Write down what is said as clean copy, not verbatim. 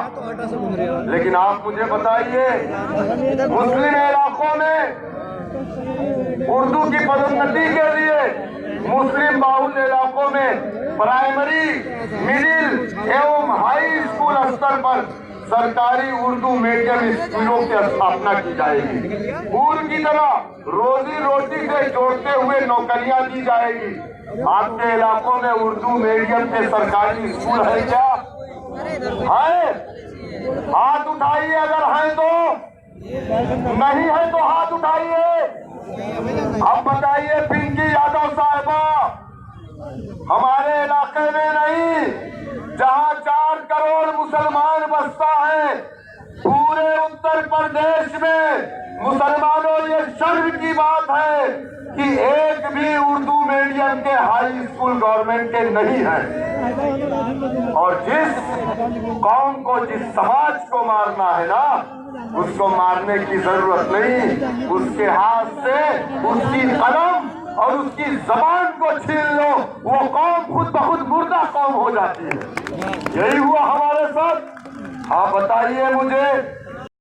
लेकिन आप मुझे बताइए, मुस्लिम इलाकों में उर्दू की पदोन्नति के लिए मुस्लिम बाहुल इलाकों में प्राइमरी, मिडिल एवं हाई स्कूल स्तर पर सरकारी उर्दू मीडियम स्कूलों की स्थापना की जाएगी। पूर्व की तरह रोजी रोटी से जोड़ते हुए नौकरियां दी जाएगी। आपके इलाकों में उर्दू मीडियम के सरकारी स्कूल है क्या? है? हाथ उठाइए अगर है तो। नहीं है तो हाथ उठाइए। अब बताइए पिंकी यादव साहिबा, हमारे इलाके में नहीं, जहां 4 करोड़ मुसलमान बसता है, पूरे उत्तर प्रदेश में मुसलमानों, ये शर्म की बात है कि एक भी उर्दू मीडियम के हाई स्कूल गवर्नमेंट के नहीं है। और जिस कौम को, जिस समाज को मारना है ना, उसको मारने की जरूरत नहीं, उसके हाथ से उसकी कलम और उसकी जबान को छीन लो, वो कौम खुद ब खुद मुर्दा कौम हो जाती है। यही हुआ हमारे साथ। आप बताइए मुझे,